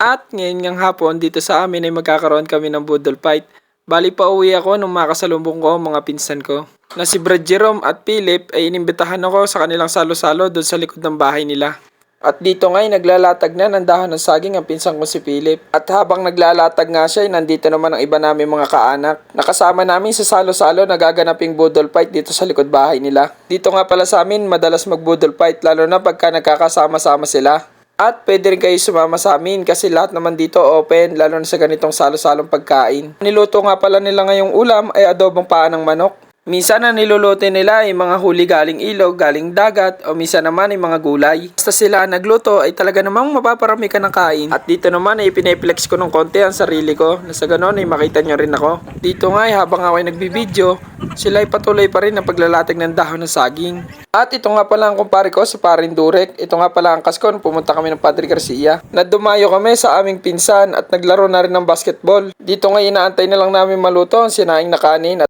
At ngayon ngang hapon dito sa amin ay magkakaroon kami ng budol fight. Bali pa uwi ako nung makasalubong ko mga pinsan ko. Na si Brad Jerome at Philip ay inimbitahan ako sa kanilang salo-salo doon sa likod ng bahay nila. At dito nga'y naglalatag na ng dahon ng saging ang pinsan ko si Philip. At habang naglalatag nga siya, nandito naman ang iba namin mga kaanak. Nakasama namin sa salo-salo na gaganaping budol fight dito sa likod bahay nila. Dito nga pala sa amin madalas magbudol fight lalo na pagka nagkakasama-sama sila. At pwede rin kayo sumama sa amin kasi lahat naman dito open lalo na sa ganitong salo-salong pagkain. Niluto nga pala nila ngayong ulam ay adobong paa ng manok. Minsan na niluluto nila ay mga huli galing ilog, galing dagat o minsan naman ay mga gulay. Basta sila nagluto ay talaga namang mapaparami ka ng kain. At dito naman ay pineflex ko ng konti ang sarili ko na sa ganon ay makita nyo rin ako. Dito nga ay habang ako ay nagbibideo, sila ay patuloy pa rin ang paglalatag ng dahon ng saging. At ito nga pala ang kumpare ko sa Parin Durek. Ito nga pala ang kasko nung pumunta kami ng Padre Garcia. Nadumayo kami sa aming pinsan at naglaro na rin ng basketball. Dito nga inaantay na lang namin maluto ang sinaing na kanin.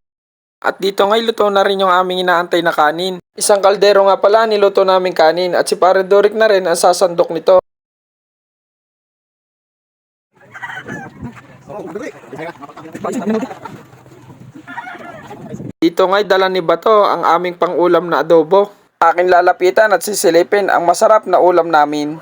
At dito nga luto na rin yung aming inaantay na kanin. Isang kaldero nga pala niluto namin kanin at si Parin Durek na rin ang sasandok nito. Dito nga'y dala ni Bato ang aming pangulam na adobo. Aking lalapitan at sisilipin ang masarap na ulam namin.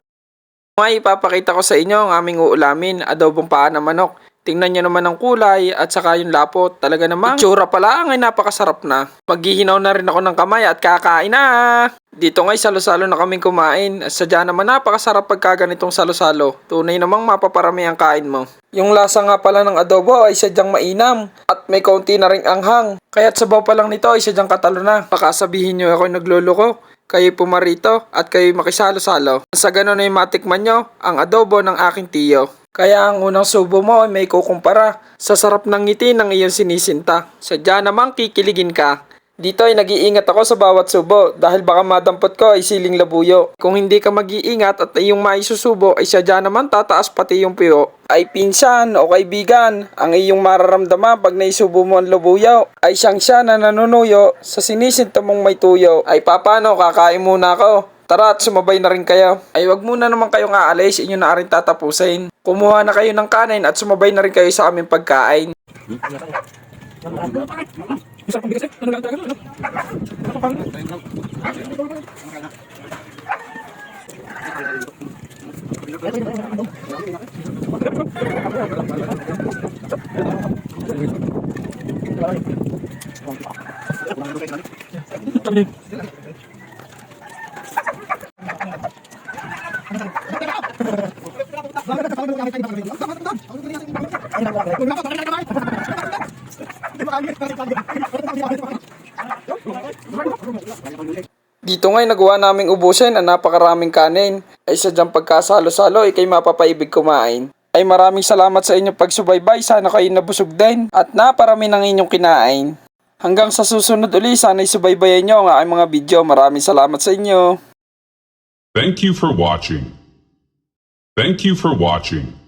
Ngayon ipapakita ko sa inyo ang aming uulamin, adobong paa ng manok. Tingnan nyo naman ang kulay at saka yung lapot. Talaga namang itsura pala ay napakasarap na. Maghihinaw na rin ako ng kamay at kakain na. Dito nga'y salo-salo na kaming kumain. Sadya naman napakasarap pagka ganitong salo-salo. Tunay namang mapaparami ang kain mo. Yung lasa nga pala ng adobo ay sadyang mainam at may kaunti na ring anghang. Kaya't sabaw pa lang nito ay sadyang katalo na. Baka sabihin nyo ako nagluloko. Kayo pumarito at kayo makisalo-salo. Sa ganun ay matikman nyo ang adobo ng aking tiyo. Kaya ang unang subo mo ay may kukumpara sa sarap ng ngiti ng iyong sinisinta. Sadya namang kikiligin ka. Dito ay nag-iingat ako sa bawat subo dahil baka madampot ko ay siling labuyo. Kung hindi ka mag-iingat at iyong maisusubo ay sadya naman tataas pati yung piyo. Ay pinsan o kaibigan, ang iyong mararamdaman pag naisubo mo ang labuyo ay siyang siya na nanunuyo sa sinisinta mong may tuyo. Ay papano, kakain muna ako. Tara at sumabay na rin kayo. Ay wag muna naman kayong aalis, inyo na rin tatapusin. Kumuha na kayo ng kanin at sumabay na rin kayo sa aming pagkain. Dito nga'y nagawa naming ubusin ang napakaraming kanin. Ay sadyang pagkasalo-salo ay kayo mapapaibig kumain. Ay maraming salamat sa inyong pagsubaybay. Sana kayo nabusog din at naparami ng inyong kinain. Hanggang sa susunod uli, sana'y subaybayan nyo ang aking mga video. Maraming salamat sa inyo. Thank you for watching. Thank you for watching.